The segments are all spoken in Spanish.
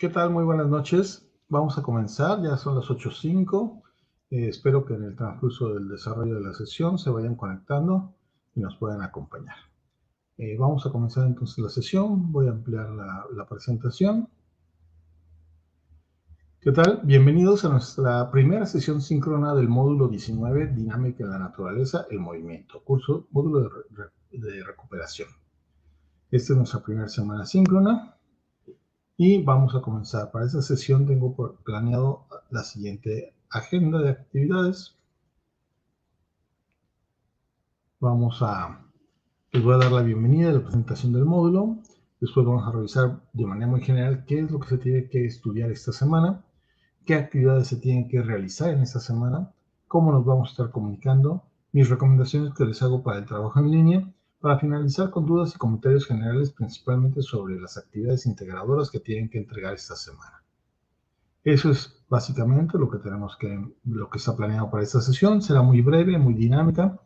¿Qué tal? Muy buenas noches. Vamos a comenzar, ya son las 8:05. Espero que en el transcurso del desarrollo de la sesión se vayan conectando y nos puedan acompañar. Vamos a comenzar entonces la sesión. Voy a ampliar la presentación. ¿Qué tal? Bienvenidos a nuestra primera sesión síncrona del módulo 19, Dinámica en la Naturaleza, el Movimiento, curso, módulo de recuperación. Esta es nuestra primera semana síncrona. Y vamos a comenzar. Para esta sesión tengo planeado la siguiente agenda de actividades. Les voy a dar la bienvenida y la presentación del módulo. Después vamos a revisar de manera muy general qué es lo que se tiene que estudiar esta semana, qué actividades se tienen que realizar en esta semana, cómo nos vamos a estar comunicando, mis recomendaciones que les hago para el trabajo en línea, para finalizar con dudas y comentarios generales, principalmente sobre las actividades integradoras que tienen que entregar esta semana. Eso es básicamente lo que está planeado para esta sesión. Será muy breve, muy dinámica.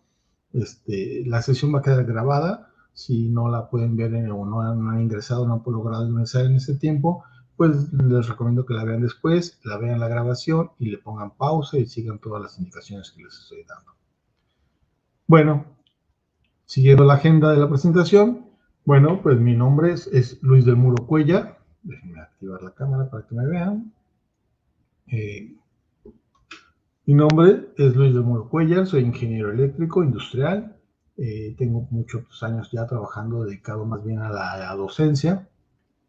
La sesión va a quedar grabada. Si no la pueden ver o no han ingresado, no han logrado ingresar en ese tiempo, pues les recomiendo que la vean después, la vean la grabación y le pongan pausa y sigan todas las indicaciones que les estoy dando. Bueno, siguiendo la agenda de la presentación, bueno, pues mi nombre es Luis del Muro Cuellar. Déjenme activar la cámara para que me vean. Mi nombre es Luis del Muro Cuellar, soy ingeniero eléctrico industrial. Tengo muchos años ya trabajando dedicado más bien a la docencia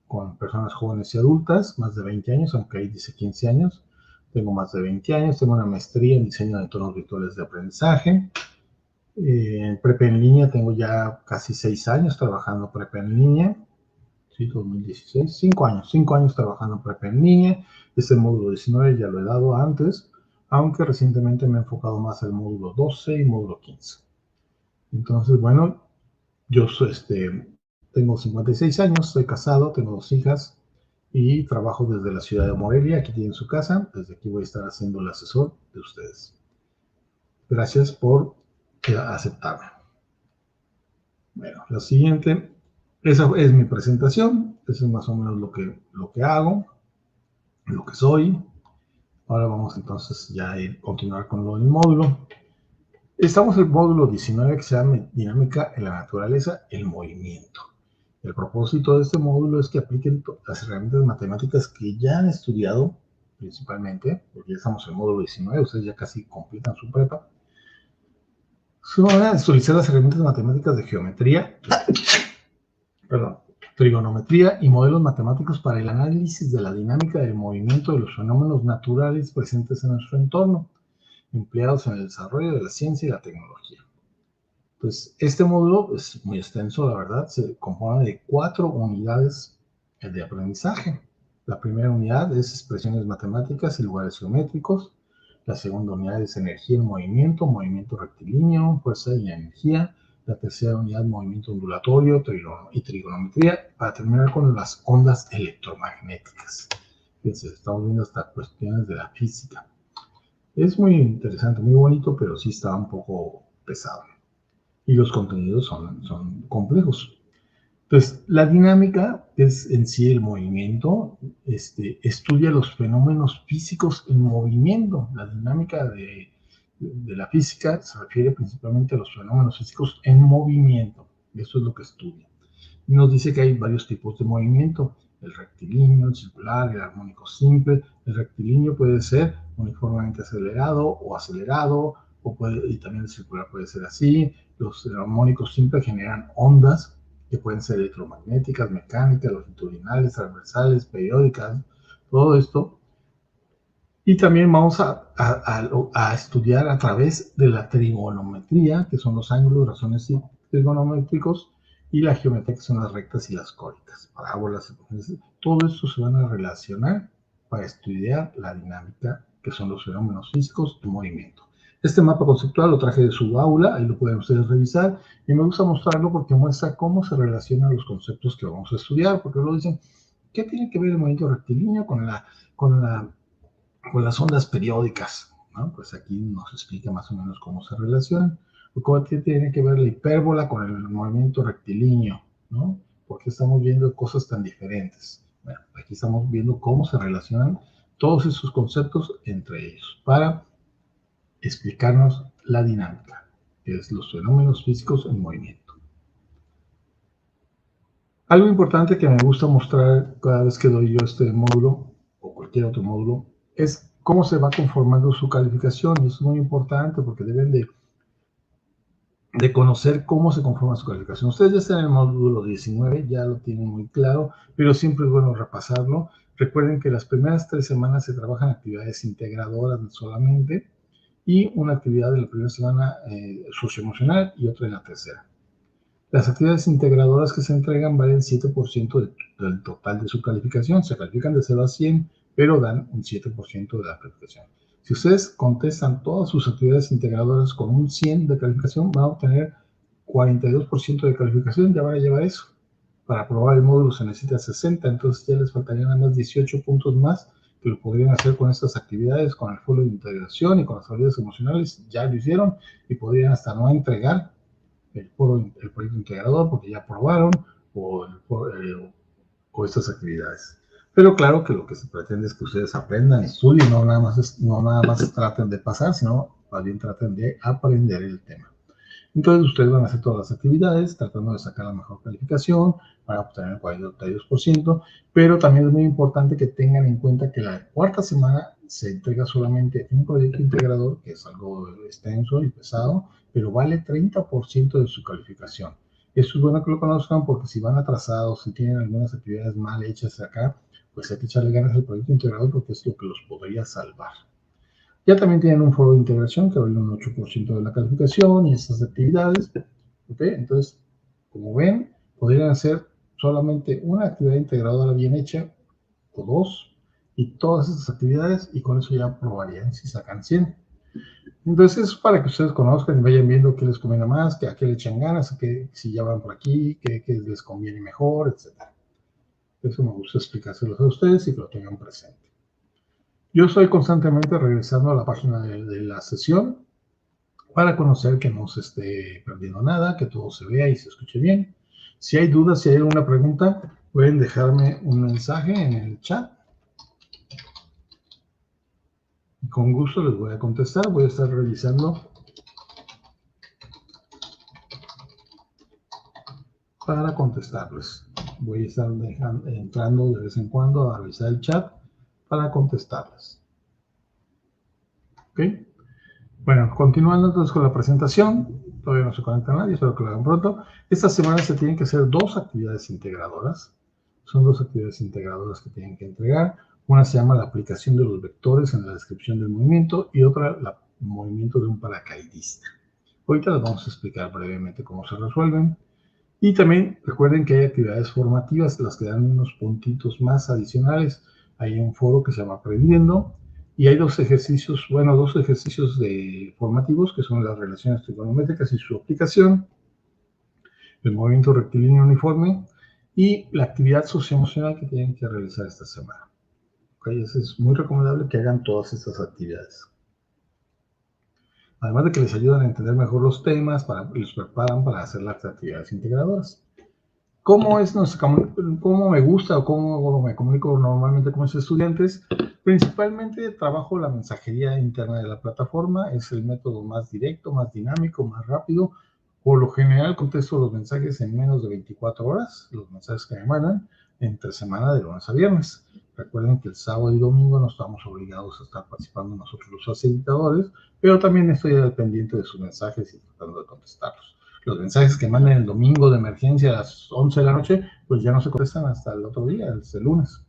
con personas jóvenes y adultas, más de 20 años, aunque ahí dice 15 años. Tengo más de 20 años, tengo una maestría en diseño de entornos virtuales de aprendizaje. En prepa en línea tengo ya casi 6 años trabajando prepa en línea. Sí, 2016, 5 años trabajando en prepa en línea. Este módulo 19 ya lo he dado antes, aunque recientemente me he enfocado más al módulo 12 y módulo 15. Entonces, bueno, yo tengo 56 años, estoy casado, tengo 2 hijas y trabajo desde la ciudad de Morelia. Aquí tienen su casa. Desde aquí voy a estar haciendo el asesor de ustedes. Gracias por aceptarme. Bueno, lo siguiente, esa es mi presentación. Eso es más o menos lo que hago, lo que soy. Ahora vamos entonces ya a continuar con lo del módulo. Estamos en el módulo 19 que se llama Dinámica en la Naturaleza, el Movimiento. El propósito de este módulo es que apliquen las herramientas matemáticas que ya han estudiado principalmente, porque ya estamos en el módulo 19, ustedes ya casi completan su prepa. Se van a utilizar las herramientas matemáticas de geometría, trigonometría y modelos matemáticos para el análisis de la dinámica del movimiento de los fenómenos naturales presentes en nuestro entorno, empleados en el desarrollo de la ciencia y la tecnología. Entonces, este módulo es muy extenso, la verdad, se compone de 4 unidades de aprendizaje. La primera unidad es expresiones matemáticas y lugares geométricos. La segunda unidad es energía en movimiento, movimiento rectilíneo, fuerza y energía. La tercera unidad, movimiento ondulatorio y trigonometría, para terminar con las ondas electromagnéticas. Fíjense, estamos viendo hasta cuestiones de la física. Es muy interesante, muy bonito, pero sí está un poco pesado. Y los contenidos son complejos. Entonces, la dinámica es en sí el movimiento, estudia los fenómenos físicos en movimiento. La dinámica de la física se refiere principalmente a los fenómenos físicos en movimiento. Eso es lo que estudia. Y nos dice que hay varios tipos de movimiento: el rectilíneo, el circular, el armónico simple. El rectilíneo puede ser uniformemente acelerado, y también el circular puede ser así. Los armónicos simples generan ondas que pueden ser electromagnéticas, mecánicas, longitudinales, transversales, periódicas, todo esto. Y también vamos a estudiar a través de la trigonometría, que son los ángulos, razones trigonométricos, y la geometría, que son las rectas y las cónicas, parábolas. Todo esto se van a relacionar para estudiar la dinámica, que son los fenómenos físicos de movimiento. Este mapa conceptual lo traje de su aula, ahí lo pueden ustedes revisar, y me gusta mostrarlo porque muestra cómo se relacionan los conceptos que vamos a estudiar, porque luego dicen, ¿qué tiene que ver el movimiento rectilíneo con las ondas periódicas? ¿No? Pues aquí nos explica más o menos cómo se relacionan. ¿Cómo tiene que ver la hipérbola con el movimiento rectilíneo? ¿No? ¿Por qué estamos viendo cosas tan diferentes? Bueno, aquí estamos viendo cómo se relacionan todos esos conceptos entre ellos para explicarnos la dinámica, que es los fenómenos físicos en movimiento. Algo importante que me gusta mostrar cada vez que doy yo este módulo o cualquier otro módulo es cómo se va conformando su calificación, y eso es muy importante porque deben de conocer cómo se conforma su calificación. Ustedes ya están en el módulo 19, ya lo tienen muy claro, pero siempre es bueno repasarlo. Recuerden que las primeras 3 semanas se trabajan actividades integradoras solamente, y una actividad de la primera semana socioemocional y otra en la tercera. Las actividades integradoras que se entregan valen 7% del total de su calificación. Se califican de 0 a 100, pero dan un 7% de la calificación. Si ustedes contestan todas sus actividades integradoras con un 100 de calificación, van a obtener 42% de calificación, ya van a llevar eso. Para aprobar el módulo se necesita 60, entonces ya les faltarían nada más 18 puntos más que lo podrían hacer con estas actividades, con el foro de integración y con las habilidades emocionales. Ya lo hicieron y podrían hasta no entregar el proyecto integrador porque ya aprobaron o estas actividades. Pero claro que lo que se pretende es que ustedes aprendan, estudien, no nada más traten de pasar, sino más bien traten de aprender el tema. Entonces ustedes van a hacer todas las actividades tratando de sacar la mejor calificación para obtener el 42%, pero también es muy importante que tengan en cuenta que la cuarta semana se entrega solamente un proyecto integrador, que es algo extenso y pesado, pero vale 30% de su calificación. Eso es bueno que lo conozcan porque si van atrasados, si tienen algunas actividades mal hechas acá, pues hay que echarle ganas al proyecto integrador porque es lo que los podría salvar. Ya también tienen un foro de integración que vale un 8% de la calificación y esas actividades. ¿Okay? Entonces, como ven, podrían hacer solamente una actividad integradora bien hecha o dos y todas esas actividades, y con eso ya aprobarían si sacan 100. Entonces, es para que ustedes conozcan y vayan viendo qué les conviene más, a qué le echan ganas, si ya van por aquí, qué les conviene mejor, etc. Eso me gusta explicárselos a ustedes y que lo tengan presente. Yo estoy constantemente regresando a la página de la sesión para conocer que no se esté perdiendo nada, que todo se vea y se escuche bien. Si hay dudas, si hay alguna pregunta, pueden dejarme un mensaje en el chat. Y con gusto les voy a contestar. Voy a estar revisando para contestarles. Voy a estar entrando de vez en cuando a revisar el chat para contestarles. ¿Ok? Bueno, continuando entonces con la presentación, todavía no se conecta nadie, espero que lo hagan pronto. Esta semana se tienen que hacer 2 actividades integradoras. Son 2 actividades integradoras que tienen que entregar. Una se llama la aplicación de los vectores en la descripción del movimiento y otra el movimiento de un paracaidista. Ahorita les vamos a explicar brevemente cómo se resuelven. Y también recuerden que hay actividades formativas, las que dan unos puntitos más adicionales. Hay un foro que se llama Aprendiendo, y hay 2 ejercicios formativos, que son las relaciones trigonométricas y su aplicación, el movimiento rectilíneo uniforme y la actividad socioemocional que tienen que realizar esta semana. ¿Okay? Es muy recomendable que hagan todas estas actividades. Además de que les ayudan a entender mejor los temas, los preparan para hacer las actividades integradoras. ¿Cómo me gusta o cómo me comunico normalmente con mis estudiantes? Principalmente trabajo la mensajería interna de la plataforma, es el método más directo, más dinámico, más rápido. Por lo general contesto los mensajes en menos de 24 horas, los mensajes que me mandan, entre semana de lunes a viernes. Recuerden que el sábado y domingo no estamos obligados a estar participando nosotros los facilitadores, pero también estoy al pendiente de sus mensajes y tratando de contestarlos. Los mensajes que manden el domingo de emergencia a las 11 de la noche, pues ya no se contestan hasta el otro día, el lunes.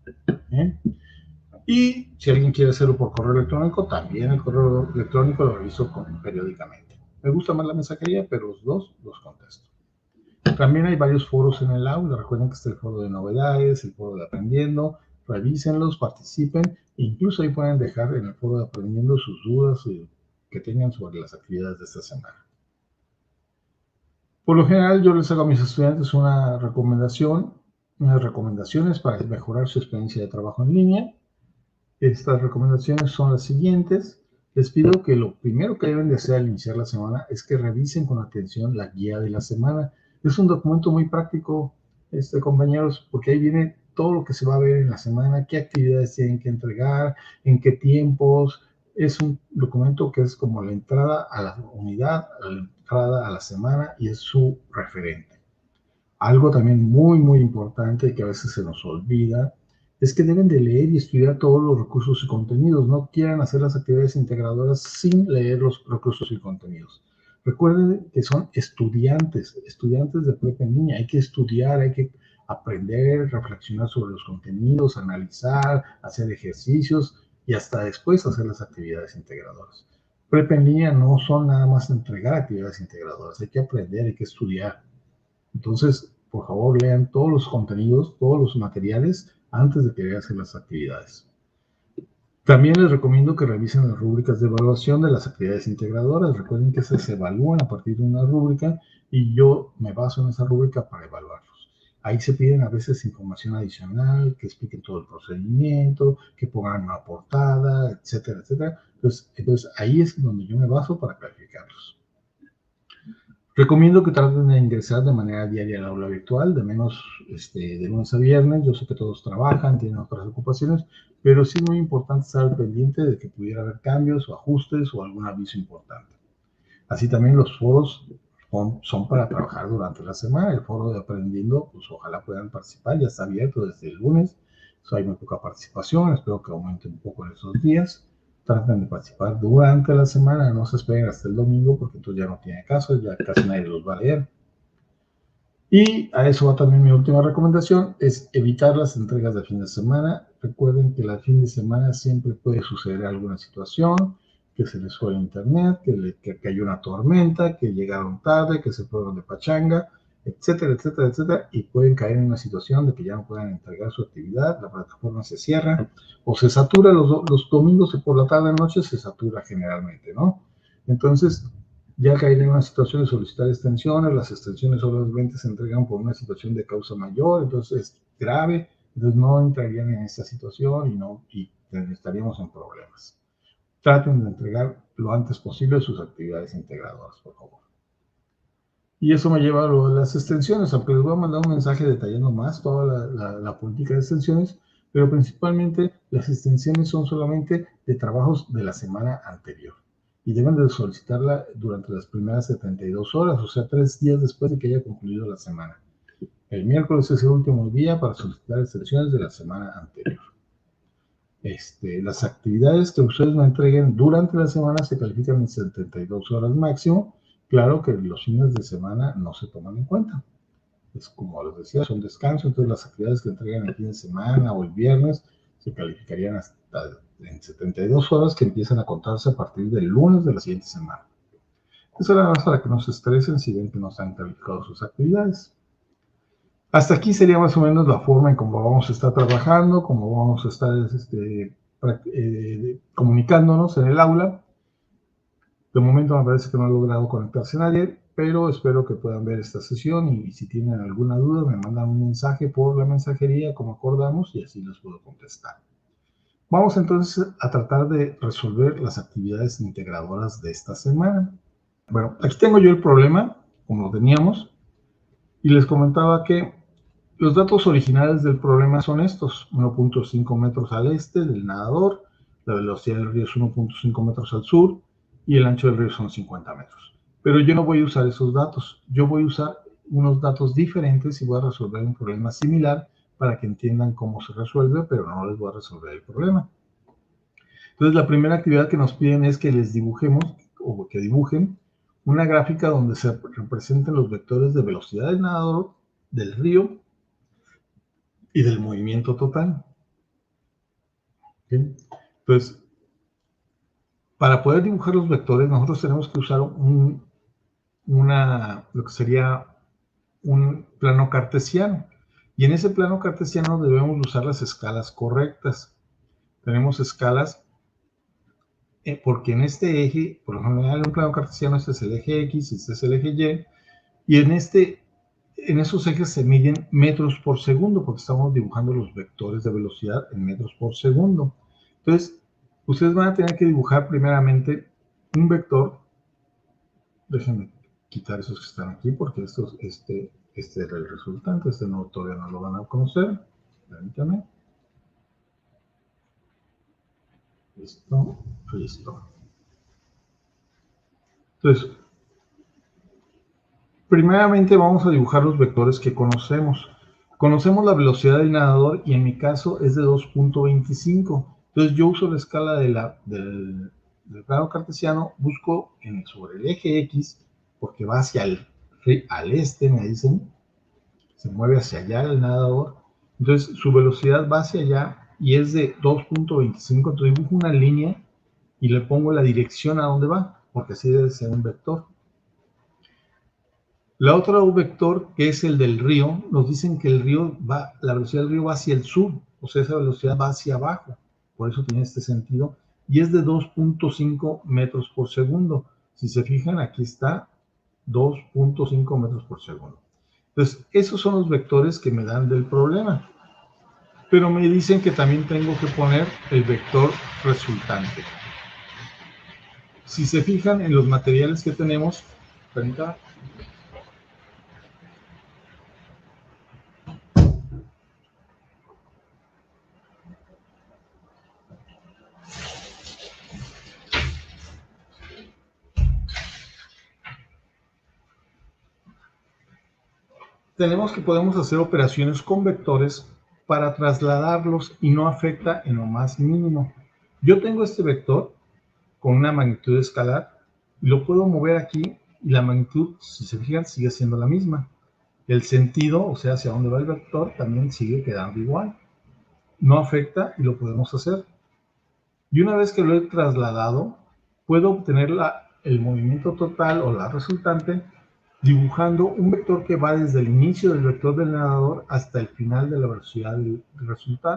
¿Bien? Y si alguien quiere hacerlo por correo electrónico, también el correo electrónico lo reviso periódicamente. Me gusta más la mensajería, pero los dos los contesto. También hay varios foros en el aula. Recuerden que está el foro de novedades, el foro de aprendiendo. Revísenlos, participen. Incluso ahí pueden dejar en el foro de aprendiendo sus dudas que tengan sobre las actividades de esta semana. Por lo general, yo les hago a mis estudiantes unas recomendaciones para mejorar su experiencia de trabajo en línea. Estas recomendaciones son las siguientes. Les pido que lo primero que deben de hacer al iniciar la semana es que revisen con atención la guía de la semana. Es un documento muy práctico, compañeros, porque ahí viene todo lo que se va a ver en la semana, qué actividades tienen que entregar, en qué tiempos. Es un documento que es como la entrada a la unidad, la entrada a la semana y es su referente. Algo también muy, muy importante que a veces se nos olvida es que deben de leer y estudiar todos los recursos y contenidos. No quieran hacer las actividades integradoras sin leer los recursos y contenidos. Recuerden que son estudiantes de prepa en línea. Hay que estudiar, hay que aprender, reflexionar sobre los contenidos, analizar, hacer ejercicios y hasta después hacer las actividades integradoras. Prepa en línea no son nada más entregar actividades integradoras. Hay que aprender, hay que estudiar. Entonces, por favor, lean todos los contenidos, todos los materiales antes de querer hacer las actividades. También les recomiendo que revisen las rúbricas de evaluación de las actividades integradoras. Recuerden que se evalúan a partir de una rúbrica y yo me baso en esa rúbrica para evaluarlos. Ahí se piden a veces información adicional, que expliquen todo el procedimiento, que pongan una portada, etcétera, etcétera. Entonces ahí es donde yo me baso para calificarlos. Recomiendo que traten de ingresar de manera diaria al aula virtual, de menos de lunes a viernes. Yo sé que todos trabajan, tienen otras ocupaciones, pero sí es muy importante estar al pendiente de que pudiera haber cambios o ajustes o algún aviso importante. Así también los foros son para trabajar durante la semana. El foro de Aprendiendo, pues ojalá puedan participar, ya está abierto desde el lunes. Hay muy poca participación, espero que aumente un poco en estos días. Traten de participar durante la semana, no se esperen hasta el domingo porque entonces ya no tiene caso, ya casi nadie los va a leer. Y a eso va también mi última recomendación, es evitar las entregas de fin de semana. Recuerden que el fin de semana siempre puede suceder alguna situación, que se les fue el internet, que hay una tormenta, que llegaron tarde, que se fueron de pachanga, etcétera, etcétera, etcétera, y pueden caer en una situación de que ya no puedan entregar su actividad, la plataforma se cierra o se satura los domingos y por la tarde noche se satura generalmente, ¿no? Entonces, ya caer en una situación de solicitar extensiones, las extensiones solamente se entregan por una situación de causa mayor, entonces es grave, entonces no entrarían en esta situación y estaríamos en problemas. Traten de entregar lo antes posible sus actividades integradoras, por favor. Y eso me lleva a lo de las extensiones, aunque les voy a mandar un mensaje detallando más toda la política de extensiones, pero principalmente las extensiones son solamente de trabajos de la semana anterior y deben de solicitarla durante las primeras 72 horas, o sea, 3 días después de que haya concluido la semana. El miércoles es el último día para solicitar extensiones de la semana anterior. Las actividades que ustedes me entreguen durante la semana se califican en 72 horas máximo. Claro que los fines de semana no se toman en cuenta. Es como les decía, son descanso, entonces las actividades que entregan el fin de semana o el viernes se calificarían hasta en 72 horas que empiezan a contarse a partir del lunes de la siguiente semana. Eso era más para que no se estresen si ven que no están calificados sus actividades. Hasta aquí sería más o menos la forma en cómo vamos a estar trabajando, cómo vamos a estar comunicándonos en el aula. De momento me parece que no ha logrado conectarse nadie, pero espero que puedan ver esta sesión y si tienen alguna duda me mandan un mensaje por la mensajería como acordamos y así les puedo contestar. Vamos entonces a tratar de resolver las actividades integradoras de esta semana. Bueno, aquí tengo yo el problema, como lo teníamos, y les comentaba que los datos originales del problema son estos: 1.5 metros al este del nadador, la velocidad del río es 1.5 metros al sur y el ancho del río son 50 metros. Pero yo no voy a usar esos datos, yo voy a usar unos datos diferentes y voy a resolver un problema similar para que entiendan cómo se resuelve, pero no les voy a resolver el problema. Entonces, la primera actividad que nos piden es que les dibujemos o que dibujen una gráfica donde se representen los vectores de velocidad del nadador, del río y del movimiento total. ¿Sí? Entonces, para poder dibujar los vectores, nosotros tenemos que usar lo que sería un plano cartesiano. Y en ese plano cartesiano debemos usar las escalas correctas. Tenemos escalas porque en este eje, por lo general en un plano cartesiano, este es el eje X, este es el eje Y, y en esos ejes se miden metros por segundo, porque estamos dibujando los vectores de velocidad en metros por segundo. Entonces, ustedes van a tener que dibujar primeramente un vector. Déjenme quitar esos que están aquí, porque este era el resultante, todavía no lo van a conocer. Permítame. Listo, listo. Entonces, primeramente vamos a dibujar los vectores que conocemos. Conocemos la velocidad del nadador y en mi caso es de 2.25. Entonces yo uso la escala del plano cartesiano, busco sobre el eje X, porque va hacia al este, me dicen, se mueve hacia allá el nadador. Entonces su velocidad va hacia allá y es de 2.25. Entonces dibujo una línea y le pongo la dirección a dónde va, porque así debe ser un vector. La otra vector, que es el del río, nos dicen que la velocidad del río va hacia el sur, o sea, esa velocidad va hacia abajo, por eso tiene este sentido, y es de 2.5 metros por segundo. Si se fijan, aquí está 2.5 metros por segundo. Entonces, esos son los vectores que me dan del problema. Pero me dicen que también tengo que poner el vector resultante. Si se fijan en los materiales que tenemos, permítame, podemos hacer operaciones con vectores para trasladarlos y no afecta en lo más mínimo. Yo tengo este vector con una magnitud escalar y lo puedo mover aquí y la magnitud, si se fijan, sigue siendo la misma. El sentido, o sea, hacia dónde va el vector, también sigue quedando igual. No afecta y lo podemos hacer. Y una vez que lo he trasladado, puedo obtener el movimiento total o la resultante dibujando un vector que va desde el inicio del vector del nadador hasta el final de la velocidad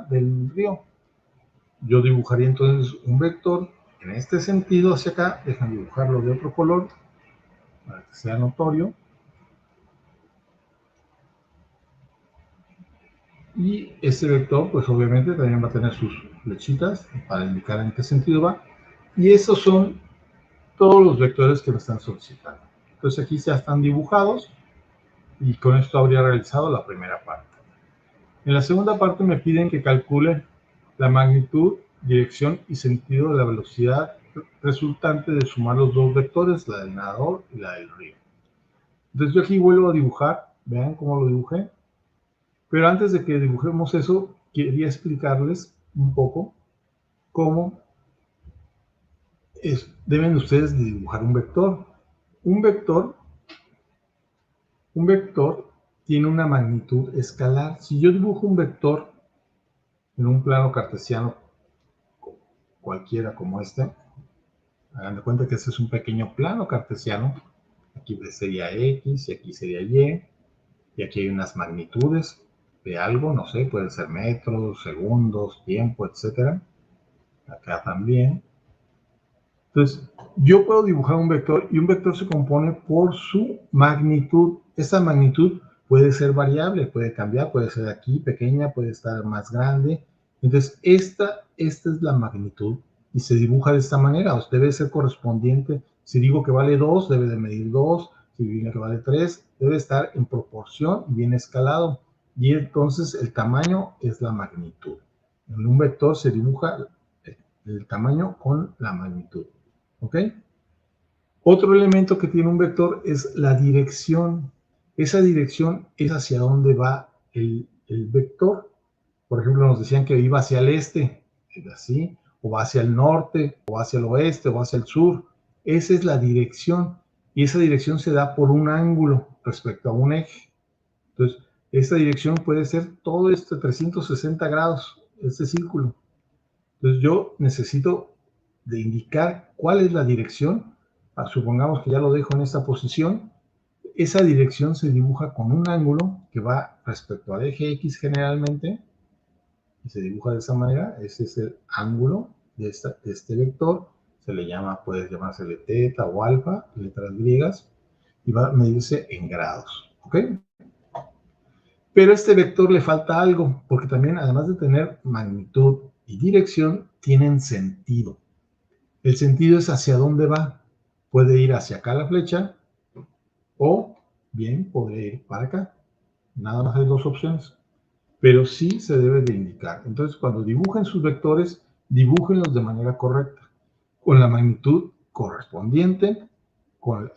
del río. Yo dibujaría entonces un vector en este sentido hacia acá. Déjame dibujarlo de otro color para que sea notorio. Y este vector, pues obviamente también va a tener sus flechitas para indicar en qué sentido va. Y esos son todos los vectores que me están solicitando. Entonces aquí ya están dibujados y con esto habría realizado la primera parte. En la segunda parte me piden que calcule la magnitud, dirección y sentido de la velocidad resultante de sumar los dos vectores, la del nadador y la del río. Entonces yo aquí vuelvo a dibujar, vean cómo lo dibujé, pero antes de que dibujemos eso, quería explicarles un poco cómo deben ustedes dibujar un vector. Un vector tiene una magnitud escalar. Si yo dibujo un vector en un plano cartesiano cualquiera como este, hagan de cuenta que este es un pequeño plano cartesiano, aquí sería X y aquí sería y aquí hay unas magnitudes de algo, no sé, pueden ser metros, segundos, tiempo, etcétera. Acá también. Entonces, yo puedo dibujar un vector y un vector se compone por su magnitud. Esta magnitud puede ser variable, puede cambiar, puede ser aquí pequeña, puede estar más grande. Entonces, esta es la magnitud y se dibuja de esta manera. O debe ser correspondiente. Si digo que vale 2, debe de medir 2. Si digo que vale 3, debe estar en proporción y bien escalado. Y entonces el tamaño es la magnitud. En un vector se dibuja el tamaño con la magnitud. ¿Ok? Otro elemento que tiene un vector es la dirección. Esa dirección es hacia dónde va el vector. Por ejemplo, nos decían que iba hacia el este, así, o va hacia el norte, o hacia el oeste, o hacia el sur. Esa es la dirección. Y esa dirección se da por un ángulo respecto a un eje. Entonces, esta dirección puede ser todo este 360 grados, este círculo. Entonces, yo necesito de indicar cuál es la dirección. Supongamos que ya lo dejo en esta posición. Esa dirección se dibuja con un ángulo que va respecto al eje X generalmente y se dibuja de esa manera. Ese es el ángulo de este vector. Se le llama, puede llamársele teta o alfa, letras griegas, y va a medirse en grados. ¿Ok? Pero a este vector le falta algo, porque también, además de tener magnitud y dirección, tienen sentido. El sentido es hacia dónde va. Puede ir hacia acá la flecha o bien podría ir para acá. Nada más hay dos opciones. pero sí se debe de indicar. Entonces, cuando dibujen sus vectores, dibújenlos de manera correcta, con la magnitud correspondiente,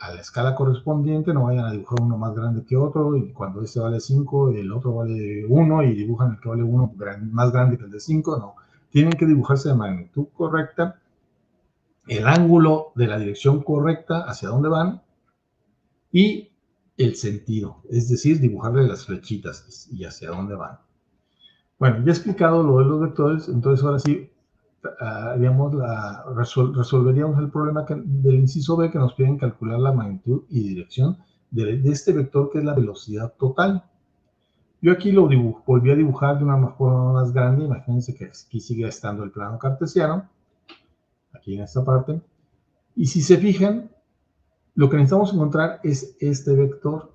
a la escala correspondiente. No vayan a dibujar uno más grande que otro, y cuando este vale 5, el otro vale 1, y dibujan el que vale 1 más grande que el de 5, no. Tienen que dibujarse de magnitud correcta, el ángulo de la dirección correcta hacia dónde van, y el sentido, es decir, dibujarle las flechitas y hacia dónde van. Bueno, ya he explicado lo de los vectores, entonces ahora sí resolveríamos el problema del inciso B, que nos piden calcular la magnitud y dirección de este vector, que es la velocidad total. Yo aquí lo volví a dibujar de una forma más grande. Imagínense que aquí sigue estando el plano cartesiano, aquí en esta parte. Y si se fijan, lo que necesitamos encontrar es este vector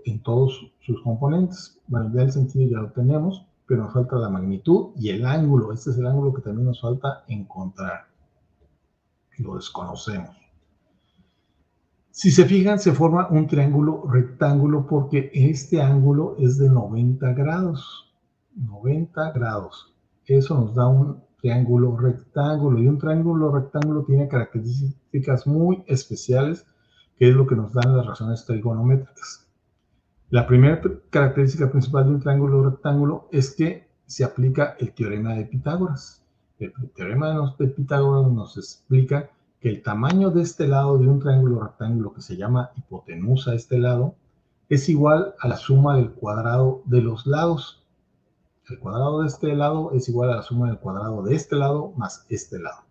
en todos sus componentes. Bueno, ya el sentido ya lo tenemos, pero nos falta la magnitud y el ángulo. Este es el ángulo que también nos falta encontrar. Lo desconocemos. Si se fijan, se forma un triángulo rectángulo porque este ángulo es de 90 grados. 90 grados. Eso nos da un triángulo rectángulo, y un triángulo rectángulo tiene características muy especiales, que es lo que nos dan las razones trigonométricas. La primera característica principal de un triángulo rectángulo es que se aplica el teorema de Pitágoras. El teorema de Pitágoras nos explica que el tamaño de este lado de un triángulo rectángulo, que se llama hipotenusa, este lado, es igual a la suma del cuadrado de los lados. El cuadrado de este lado es igual a la suma del cuadrado de este lado más este lado.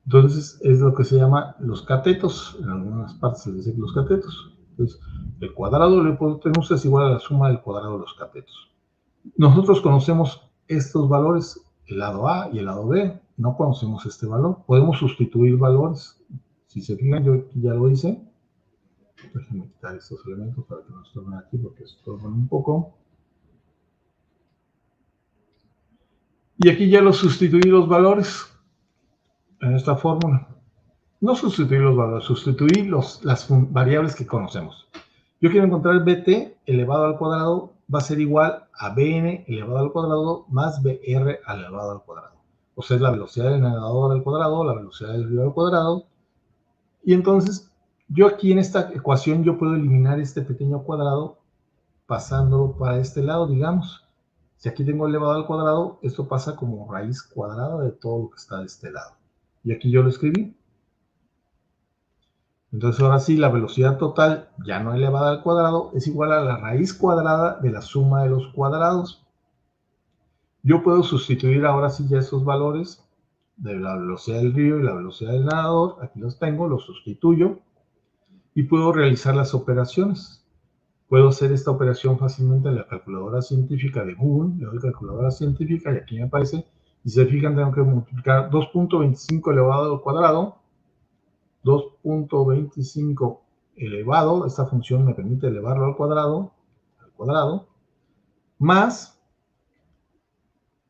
Entonces, es lo que se llama los catetos. En algunas partes se dice los catetos. Entonces, el cuadrado de la hipotenusa es igual a la suma del cuadrado de los catetos. Nosotros conocemos estos valores, el lado A y el lado B. No conocemos este valor. Podemos sustituir valores. Si se fijan, yo ya lo hice. Déjenme quitar estos elementos para que no estorben aquí, porque estorban un poco. Y aquí ya los sustituí los valores en esta fórmula. No sustituir los valores, sustituir las variables que conocemos. Yo quiero encontrar BT elevado al cuadrado, va a ser igual a BN elevado al cuadrado más BR elevado al cuadrado. O sea, es la velocidad del nadador al cuadrado, la velocidad del río al cuadrado. Y entonces, yo aquí en esta ecuación, yo puedo eliminar este pequeño cuadrado pasándolo para este lado, digamos. Si aquí tengo elevado al cuadrado, esto pasa como raíz cuadrada de todo lo que está de este lado. Y aquí yo lo escribí. Entonces ahora sí, la velocidad total, ya no elevada al cuadrado, es igual a la raíz cuadrada de la suma de los cuadrados. Yo puedo sustituir ahora sí ya esos valores de la velocidad del río y la velocidad del nadador. Aquí los tengo, los sustituyo y puedo realizar las operaciones. Puedo hacer esta operación fácilmente en la calculadora científica de Google. Le doy calculadora científica y aquí me aparece. Y si se fijan, tengo que multiplicar 2.25 elevado al cuadrado, 2.25 elevado, esta función me permite elevarlo al cuadrado, más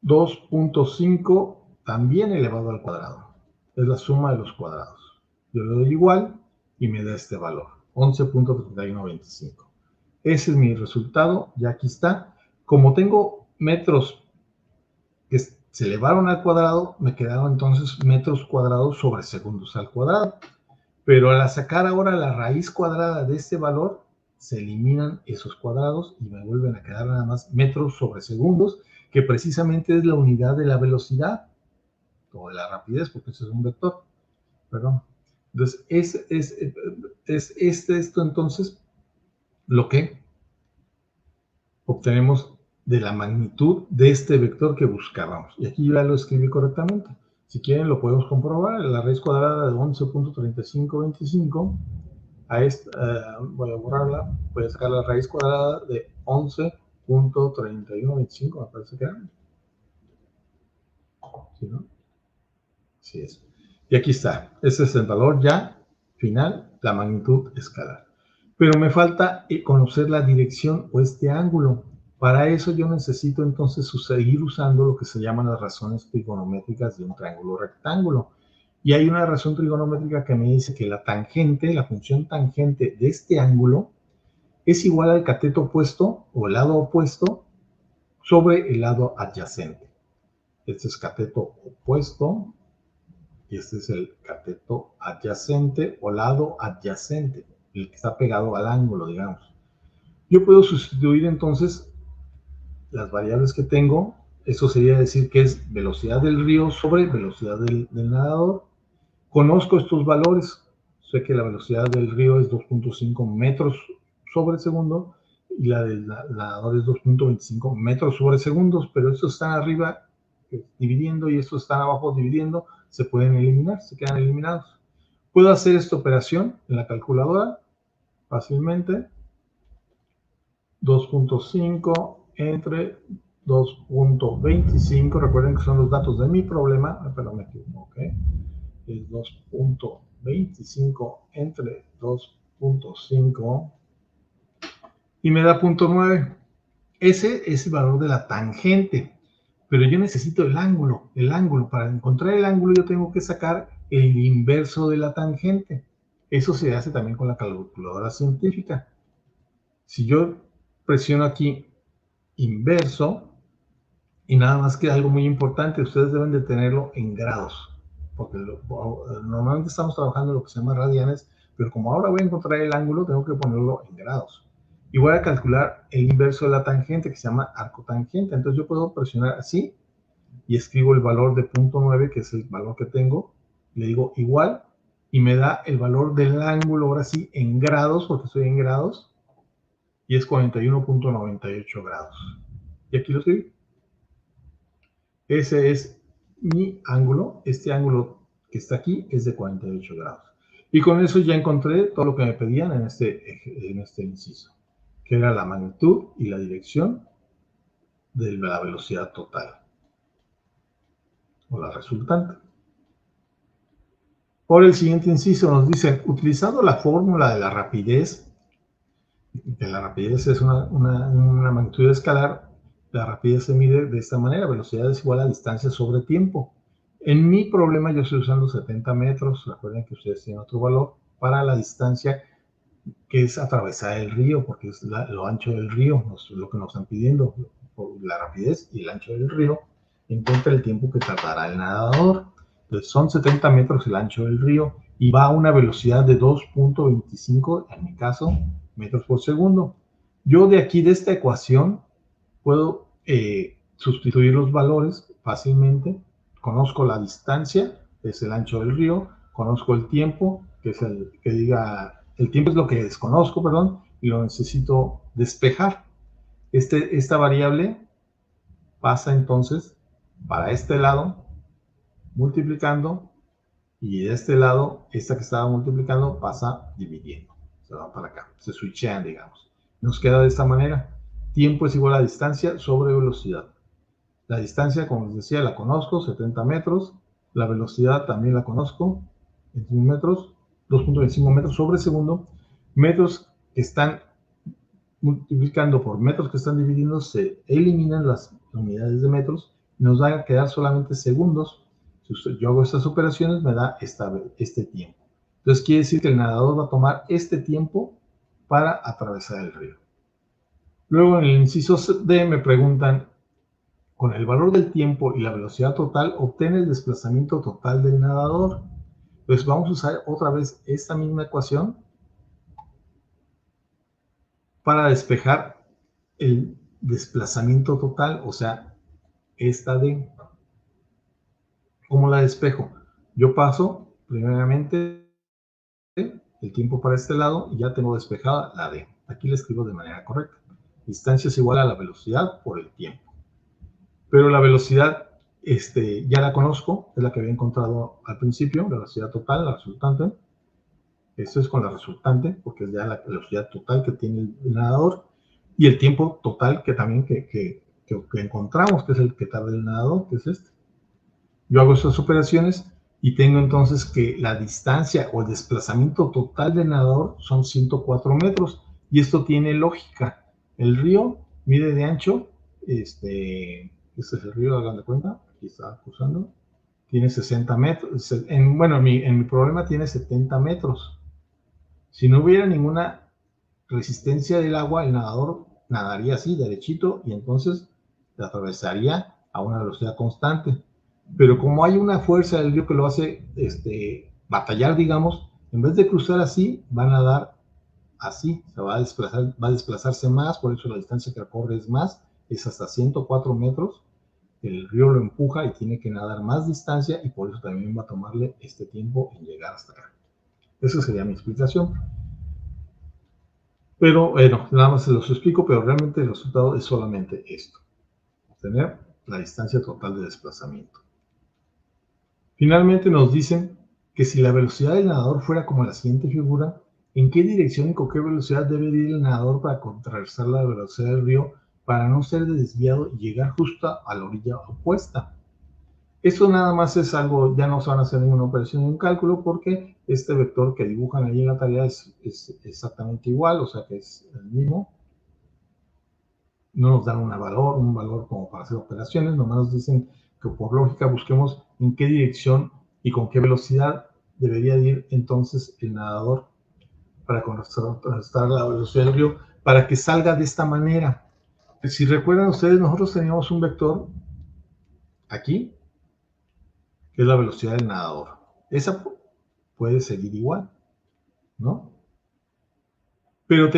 2.5 también elevado al cuadrado. Es la suma de los cuadrados. Yo le doy igual y me da este valor, 11.3125. Ese es mi resultado, ya aquí está. Como tengo metros que se elevaron al cuadrado, me quedaron entonces metros cuadrados sobre segundos al cuadrado. Pero al sacar ahora la raíz cuadrada de este valor, se eliminan esos cuadrados y me vuelven a quedar nada más metros sobre segundos, que precisamente es la unidad de la velocidad o de la rapidez, porque eso es un vector. Perdón. Entonces, esto entonces lo que obtenemos de la magnitud de este vector que buscábamos. Y aquí ya lo escribí correctamente. Si quieren lo podemos comprobar. La raíz cuadrada de 11.3525 a esta, voy a borrarla, voy a sacar la raíz cuadrada de 11.3125, me parece que era. ¿Sí, no? Sí es. Y aquí está. Este es el valor ya final, la magnitud escalar. Pero me falta conocer la dirección o este ángulo. Para eso yo necesito entonces seguir usando lo que se llaman las razones trigonométricas de un triángulo rectángulo. Y hay una razón trigonométrica que me dice que la tangente, la función tangente de este ángulo, es igual al cateto opuesto o lado opuesto sobre el lado adyacente. Este es cateto opuesto y este es el cateto adyacente o lado adyacente, el que está pegado al ángulo, digamos. Yo puedo sustituir entonces las variables que tengo. Eso sería decir que es velocidad del río sobre velocidad del nadador. Conozco estos valores. Sé que la velocidad del río es 2.5 metros sobre segundo y la del nadador es 2.25 metros sobre segundos, pero estos están arriba dividiendo y estos están abajo dividiendo, se pueden eliminar, se quedan eliminados. Puedo hacer esta operación en la calculadora fácilmente. 2.5 entre 2.25, recuerden que son los datos de mi problema, pero me equivoqué, es 2.25 entre 2.5 y me da 0.9. Ese es el valor de la tangente, pero yo necesito el ángulo. Para encontrar el ángulo yo tengo que sacar el inverso de la tangente. Eso se hace también con la calculadora científica. Si yo presiono aquí inverso, y nada más que algo muy importante, ustedes deben de tenerlo en grados, porque normalmente estamos trabajando en lo que se llama radianes, pero como ahora voy a encontrar el ángulo, tengo que ponerlo en grados. Y voy a calcular el inverso de la tangente, que se llama arco tangente. Entonces yo puedo presionar así, y escribo el valor de 0.9, que es el valor que tengo, le digo igual, y me da el valor del ángulo, ahora sí, en grados, porque estoy en grados, y es 41.98 grados. Y aquí lo escribí. Ese es mi ángulo. Este ángulo que está aquí es de 48 grados. Y con eso ya encontré todo lo que me pedían en este inciso, que era la magnitud y la dirección de la velocidad total, o la resultante. Por el siguiente inciso nos dicen, utilizando la fórmula de la rapidez es una magnitud escalar. La rapidez se mide de esta manera: velocidad es igual a distancia sobre tiempo. En mi problema yo estoy usando 70 metros, recuerden que ustedes tienen otro valor para la distancia, que es atravesar el río, porque es lo ancho del río, lo que nos están pidiendo, la rapidez y el ancho del río. Encuentra el tiempo que tardará el nadador. Entonces son 70 metros el ancho del río y va a una velocidad de 2.25, en mi caso, metros por segundo. Yo de aquí, de esta ecuación, puedo sustituir los valores fácilmente. Conozco la distancia, es el ancho del río. Conozco el tiempo, que es el tiempo es lo que desconozco, perdón, y lo necesito despejar. Esta variable pasa entonces para este lado multiplicando, y de este lado, esta que estaba multiplicando pasa dividiendo. Se va para acá, se switchean, digamos. Nos queda de esta manera: tiempo es igual a distancia sobre velocidad. La distancia, como les decía, la conozco, 70 metros. La velocidad también la conozco, 21 metros, 2.25 metros sobre segundo. Metros que están multiplicando por metros que están dividiendo, se eliminan las unidades de metros y nos va a quedar solamente segundos. Si yo hago estas operaciones, me da este tiempo. Entonces quiere decir que el nadador va a tomar este tiempo para atravesar el río. Luego en el inciso D me preguntan, con el valor del tiempo y la velocidad total, obtén el desplazamiento total del nadador. Pues vamos a usar otra vez esta misma ecuación para despejar el desplazamiento total, o sea, esta D. ¿Cómo la despejo? Yo paso primeramente el tiempo para este lado y ya tengo despejada la D. Aquí la escribo de manera correcta. Distancia es igual a la velocidad por el tiempo. Pero la velocidad ya la conozco, es la que había encontrado al principio, la velocidad total, la resultante. Esto es con la resultante, porque es ya la velocidad total que tiene el nadador, y el tiempo total que también que encontramos, que es el que tarda el nadador, que es este. Yo hago estas operaciones y tengo entonces que la distancia o el desplazamiento total del nadador son 104 metros, y esto tiene lógica. El río mide de ancho, este es el río, hagan de cuenta, aquí está cruzando, tiene 60 metros, en mi problema tiene 70 metros. Si no hubiera ninguna resistencia del agua, el nadador nadaría así, derechito, y entonces la atravesaría a una velocidad constante. Pero como hay una fuerza del río que lo hace batallar, digamos, en vez de cruzar así, van a dar así, se va a desplazarse más, por eso la distancia que recorre es más, es hasta 104 metros. El río lo empuja y tiene que nadar más distancia y por eso también va a tomarle este tiempo en llegar hasta acá. Esa sería mi explicación. Pero bueno, nada más se los explico, pero realmente el resultado es solamente esto: tener la distancia total de desplazamiento. Finalmente nos dicen que si la velocidad del nadador fuera como la siguiente figura, ¿en qué dirección y con qué velocidad debe ir el nadador para contrarrestar la velocidad del río para no ser desviado y llegar justo a la orilla opuesta? Esto nada más es algo, ya no se van a hacer ninguna operación ni un cálculo porque este vector que dibujan ahí en la tarea es exactamente igual, o sea que es el mismo. No nos dan un valor como para hacer operaciones, nomás nos dicen que por lógica busquemos en qué dirección y con qué velocidad debería ir entonces el nadador para contrarrestar la velocidad del río para que salga de esta manera. Si recuerdan ustedes, nosotros teníamos un vector aquí, que es la velocidad del nadador. Esa puede seguir igual, ¿no? Pero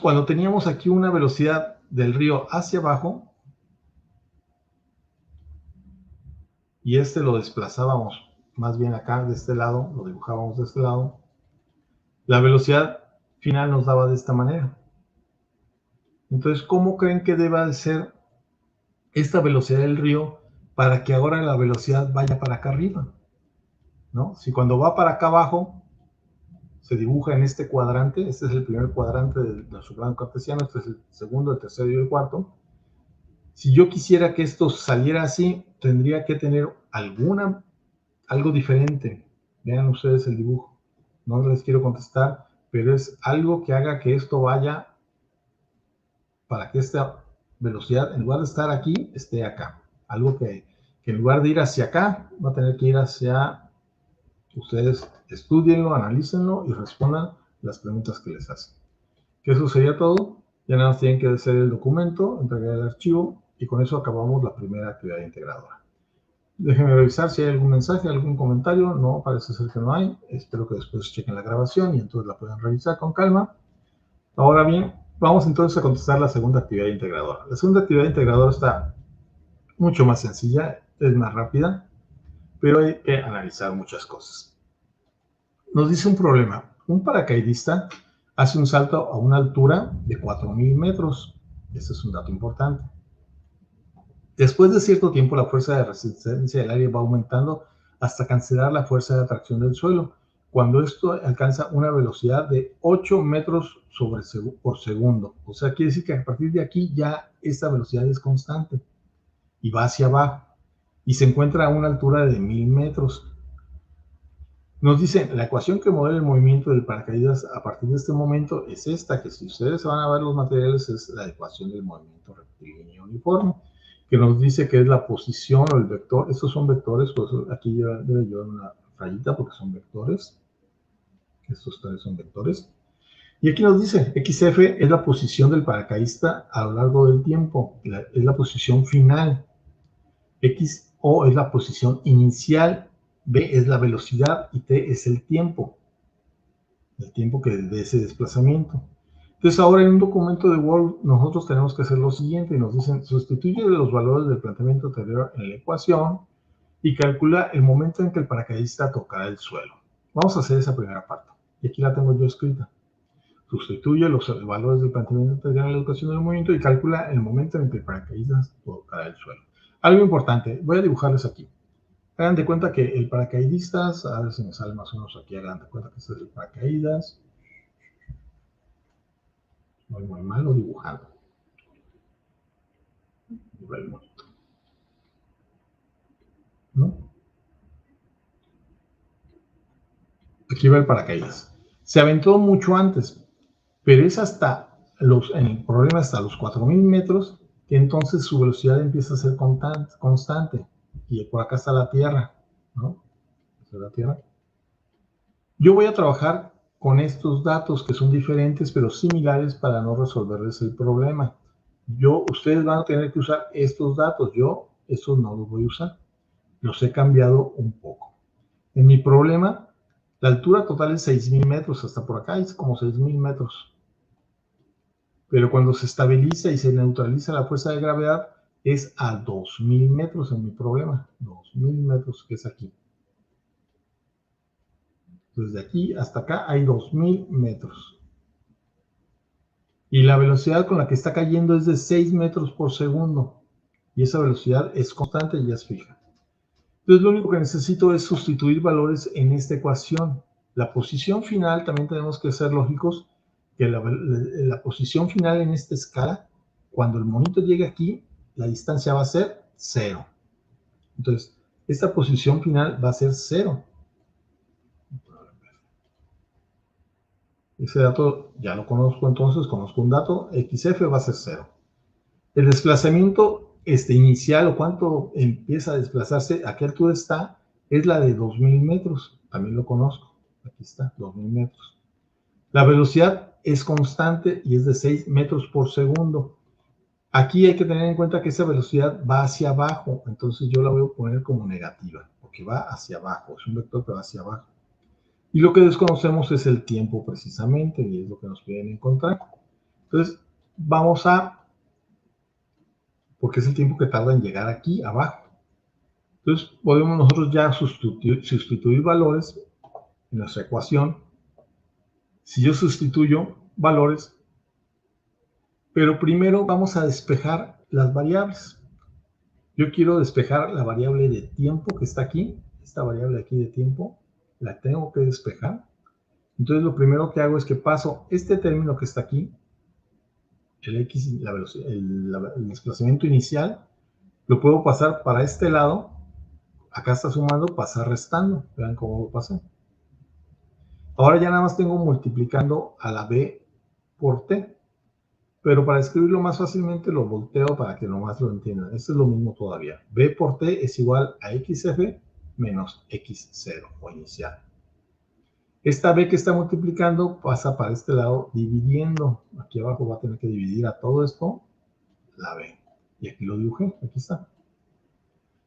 cuando teníamos aquí una velocidad del río hacia abajo, y lo desplazábamos más bien acá de este lado, lo dibujábamos de este lado, la velocidad final nos daba de esta manera. Entonces, ¿cómo creen que deba de ser esta velocidad del río para que ahora la velocidad vaya para acá arriba? ¿No? Si cuando va para acá abajo se dibuja en este cuadrante, este es el primer cuadrante de nuestro plano cartesiano, este es el segundo, el tercero y el cuarto. Si yo quisiera que esto saliera así, tendría que tener algo diferente. Vean ustedes el dibujo. No les quiero contestar, pero es algo que haga que esto vaya para que esta velocidad, en lugar de estar aquí, esté acá. Algo que en lugar de ir hacia acá, va a tener que ir hacia... Ustedes estudienlo, analícenlo y respondan las preguntas que les hacen. Que eso sería todo. Ya nada más tienen que hacer el documento, entregar el archivo y con eso acabamos la primera actividad integradora. Déjenme revisar si hay algún mensaje, algún comentario. No, parece ser que no hay. Espero que después chequen la grabación y entonces la puedan revisar con calma. Ahora bien, vamos entonces a contestar la segunda actividad integradora. La segunda actividad integradora está mucho más sencilla, es más rápida, pero hay que analizar muchas cosas. Nos dice un problema. Un paracaidista hace un salto a una altura de 4.000 metros. Este es un dato importante. Después de cierto tiempo, la fuerza de resistencia del aire va aumentando hasta cancelar la fuerza de atracción del suelo, cuando esto alcanza una velocidad de 8 metros por segundo. O sea, quiere decir que a partir de aquí ya esta velocidad es constante y va hacia abajo y se encuentra a una altura de 1.000 metros. Nos dice, la ecuación que modela el movimiento del paracaídas a partir de este momento es esta, que si ustedes van a ver los materiales es la ecuación del movimiento rectilíneo uniforme, que nos dice que es la posición o el vector. Estos son vectores, por eso aquí debe llevar una rayita porque son vectores. Estos tres son vectores. Y aquí nos dice, XF es la posición del paracaidista a lo largo del tiempo, es la posición final. XO es la posición inicial, B es la velocidad y T es el tiempo que de ese desplazamiento. Entonces ahora en un documento de Word nosotros tenemos que hacer lo siguiente y nos dicen, sustituye los valores del planteamiento anterior en la ecuación y calcula el momento en que el paracaidista tocará el suelo. Vamos a hacer esa primera parte y aquí la tengo yo escrita. Sustituye los valores del planteamiento anterior en la ecuación del movimiento y calcula el momento en que el paracaidista tocará el suelo. Algo importante, voy a dibujarles aquí. Hagan de cuenta que el paracaidistas, a ver si me sale más o menos aquí, hagan de cuenta que este es el paracaídas. Muy malo dibujando. ¿No? Aquí va el paracaídas. Se aventó mucho antes, pero es en el problema hasta los 4.000 metros, que entonces su velocidad empieza a ser constante. Y por acá está la Tierra, ¿no? Esta es la Tierra. Yo voy a trabajar con estos datos que son diferentes pero similares para no resolverles el problema. Ustedes van a tener que usar estos datos. Yo estos no los voy a usar. Los he cambiado un poco. En mi problema, la altura total es 6.000 metros. Hasta por acá es como 6.000 metros. Pero cuando se estabiliza y se neutraliza la fuerza de gravedad, es a 2.000 metros en mi problema. 2.000 metros, que es aquí. Desde aquí hasta acá hay 2.000 metros. Y la velocidad con la que está cayendo es de 6 metros por segundo. Y esa velocidad es constante y ya es fija. Entonces lo único que necesito es sustituir valores en esta ecuación. La posición final, también tenemos que ser lógicos, que la posición final en esta escala, cuando el monito llegue aquí, la distancia va a ser 0. Entonces, esta posición final va a ser 0. Ese dato ya lo conozco, entonces conozco un dato, XF va a ser 0. El desplazamiento inicial, o cuánto empieza a desplazarse, a qué altura está, es la de 2.000 metros. También lo conozco. Aquí está, 2.000 metros. La velocidad es constante y es de 6 metros por segundo. Aquí hay que tener en cuenta que esa velocidad va hacia abajo, entonces yo la voy a poner como negativa, porque va hacia abajo, es un vector que va hacia abajo. Y lo que desconocemos es el tiempo precisamente, y es lo que nos piden encontrar. Entonces, vamos a, porque es el tiempo que tarda en llegar aquí abajo. Entonces, podemos nosotros ya sustituir valores en nuestra ecuación. Si yo sustituyo valores, pero primero vamos a despejar las variables. Yo quiero despejar la variable de tiempo que está aquí, esta variable aquí de tiempo, la tengo que despejar. Entonces lo primero que hago es que paso este término que está aquí, el X, la velocidad, el desplazamiento inicial, lo puedo pasar para este lado, acá está sumando, pasar restando, vean cómo lo pasé. Ahora ya nada más tengo multiplicando a la B por T, pero para escribirlo más fácilmente lo volteo para que nomás lo entiendan. Esto es lo mismo todavía. B por T es igual a XF menos X0 o inicial. Esta B que está multiplicando pasa para este lado dividiendo. Aquí abajo va a tener que dividir a todo esto la B. Y aquí lo dibujé, aquí está.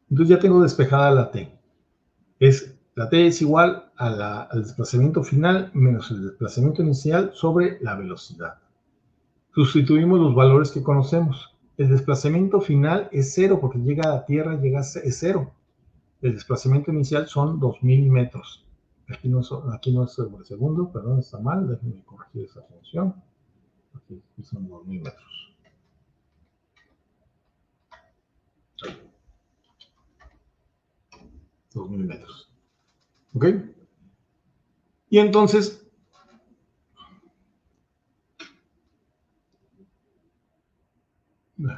Entonces ya tengo despejada la T. La T es igual al desplazamiento final menos el desplazamiento inicial sobre la velocidad. Sustituimos los valores que conocemos. El desplazamiento final es 0 porque llega a la Tierra, es 0. El desplazamiento inicial son 2.000 metros. Aquí no es sobre segundo, perdón, está mal, déjenme corregir esa función. Aquí son 2.000 metros. Ahí. 2.000 metros. ¿Ok? Y entonces, no,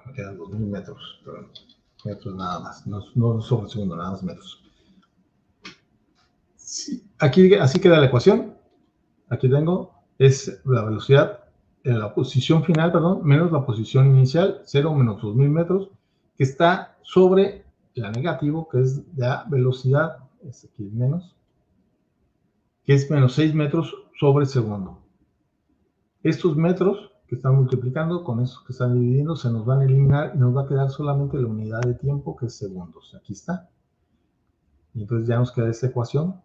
me quedan 2.000 metros, perdón, metros nada más, no sobre segundo, nada más metros. Sí, aquí así queda la ecuación. Aquí tengo, es la velocidad, la posición final, perdón, menos la posición inicial, 0 menos 2.000 metros, que está sobre la negativo, que es la velocidad, aquí es menos, que es menos 6 metros sobre segundo. Estos metros que están multiplicando con estos que están dividiendo se nos van a eliminar y nos va a quedar solamente la unidad de tiempo, que es segundos. Aquí está. Y entonces ya nos queda esta ecuación.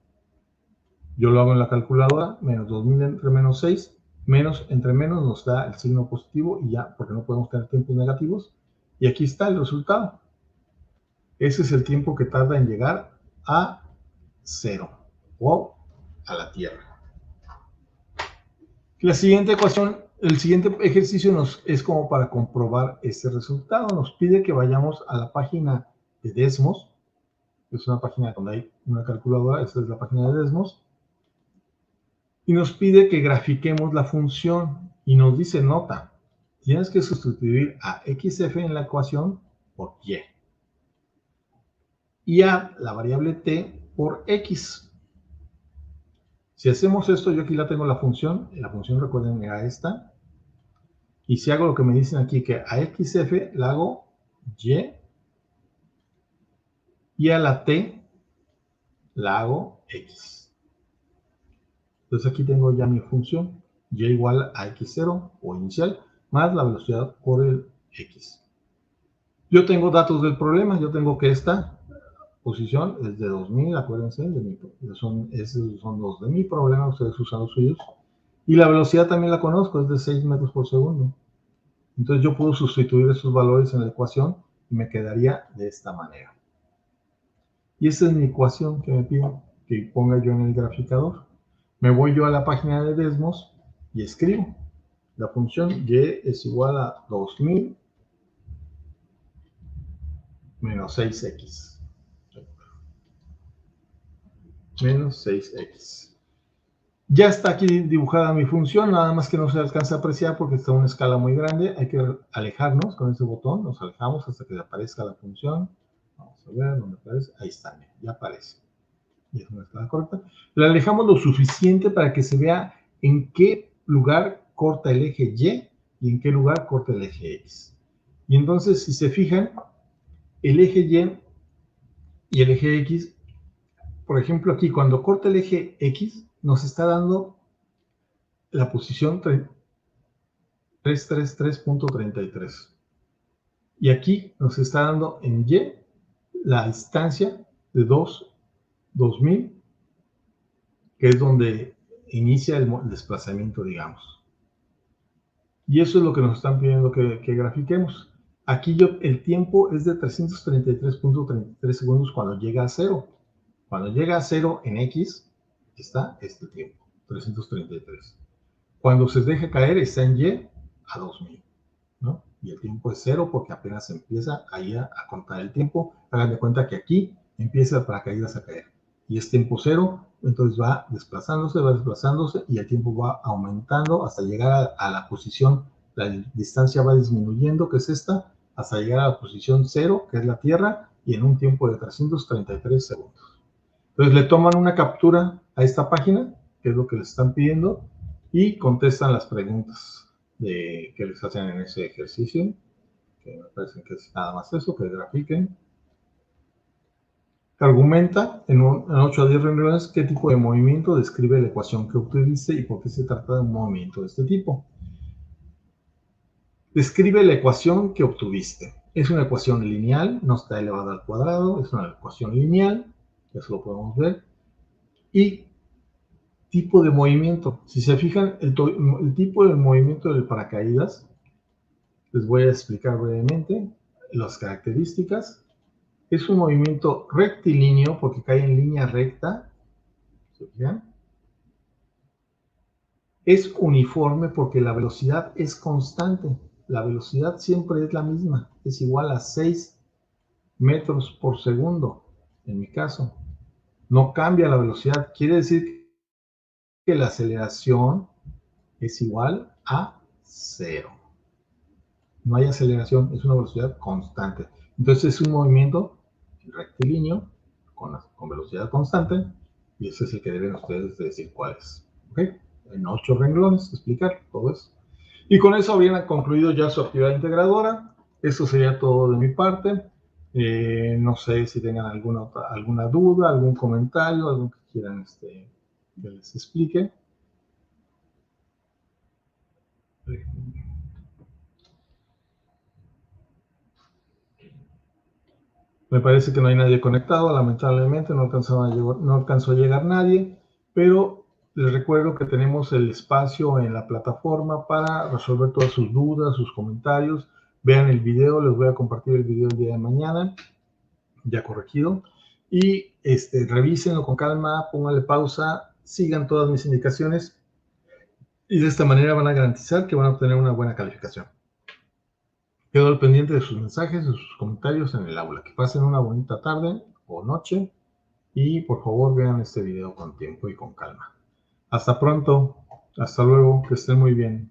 Yo lo hago en la calculadora, menos 2.000 entre menos 6, menos entre menos nos da el signo positivo y ya, porque no podemos tener tiempos negativos. Y aquí está el resultado. Ese es el tiempo que tarda en llegar a 0 o a la Tierra. La siguiente ecuación, el siguiente ejercicio es como para comprobar este resultado. Nos pide que vayamos a la página de Desmos. Es una página donde hay una calculadora. Esta es la página de Desmos. Y nos pide que grafiquemos la función y nos dice, nota, tienes que sustituir a XF en la ecuación por Y y a la variable T por X. Si hacemos esto, yo aquí la tengo la función recuerden era esta, y si hago lo que me dicen aquí, que a XF la hago y a la T la hago X. Entonces aquí tengo ya mi función, Y igual a X0 o inicial, más la velocidad por el X. Yo tengo datos del problema, yo tengo que esta posición es de 2000, acuérdense, esos son los de mi problema, ustedes usan los suyos. Y la velocidad también la conozco, es de 6 metros por segundo. Entonces yo puedo sustituir esos valores en la ecuación y me quedaría de esta manera. Y esa es mi ecuación que me piden que ponga yo en el graficador. Me voy yo a la página de Desmos y escribo. La función y es igual a 2000 menos 6x. Menos 6x. Ya está aquí dibujada mi función, nada más que no se alcanza a apreciar porque está en una escala muy grande. Hay que alejarnos con ese botón, nos alejamos hasta que aparezca la función. Vamos a ver dónde aparece. Ahí está, ya aparece. Y es una escala correcta. La alejamos lo suficiente para que se vea en qué lugar corta el eje Y en qué lugar corta el eje X. Y entonces, si se fijan, el eje Y y el eje X, por ejemplo, aquí cuando corta el eje X, nos está dando la posición 333.33. Y aquí nos está dando en Y la distancia de 2000, que es donde inicia el desplazamiento, digamos. Y eso es lo que nos están pidiendo que grafiquemos. Aquí el tiempo es de 333.33 segundos cuando llega a 0. Cuando llega a 0 en X, está este tiempo, 333. Cuando se deja caer, está en Y a 2000, ¿no? Y el tiempo es 0 porque apenas empieza ahí a contar el tiempo. Hagan de cuenta que aquí empieza el paracaídas a caer. Y es tiempo 0, entonces va desplazándose y el tiempo va aumentando hasta llegar a la posición, la distancia va disminuyendo, que es esta, hasta llegar a la posición 0, que es la Tierra, y en un tiempo de 333 segundos. Entonces le toman una captura a esta página, que es lo que les están pidiendo, y contestan las preguntas que les hacen en ese ejercicio, que me parece que es nada más eso, que grafiquen. Argumenta en 8 a 10 renglones qué tipo de movimiento describe la ecuación que obtuviste y por qué se trata de un movimiento de este tipo. Describe la ecuación que obtuviste. Es una ecuación lineal, no está elevada al cuadrado, es una ecuación lineal, eso lo podemos ver. Y tipo de movimiento. Si se fijan, el tipo de movimiento del paracaídas, les voy a explicar brevemente las características. Es un movimiento rectilíneo porque cae en línea recta. ¿Se fijan? Es uniforme porque la velocidad es constante. La velocidad siempre es la misma. Es igual a 6 metros por segundo, en mi caso. No cambia la velocidad. Quiere decir que la aceleración es igual a 0. No hay aceleración, es una velocidad constante. Entonces es un movimiento rectilíneo con velocidad constante y ese es el que deben ustedes decir cuál es. ¿Okay? En 8 renglones, explicar todo eso. Y con eso habrían concluido ya su actividad integradora. Eso sería todo de mi parte. No sé si tengan alguna duda, algún comentario, algo que quieran que les explique. Me parece que no hay nadie conectado, lamentablemente no alcanzó a llegar nadie, pero les recuerdo que tenemos el espacio en la plataforma para resolver todas sus dudas, sus comentarios. Vean el video, les voy a compartir el video el día de mañana, ya corregido. Y revísenlo con calma, pónganle pausa, sigan todas mis indicaciones y de esta manera van a garantizar que van a obtener una buena calificación. Quedo al pendiente de sus mensajes, de sus comentarios en el aula. Que pasen una bonita tarde o noche y por favor vean este video con tiempo y con calma. Hasta pronto, hasta luego, que estén muy bien.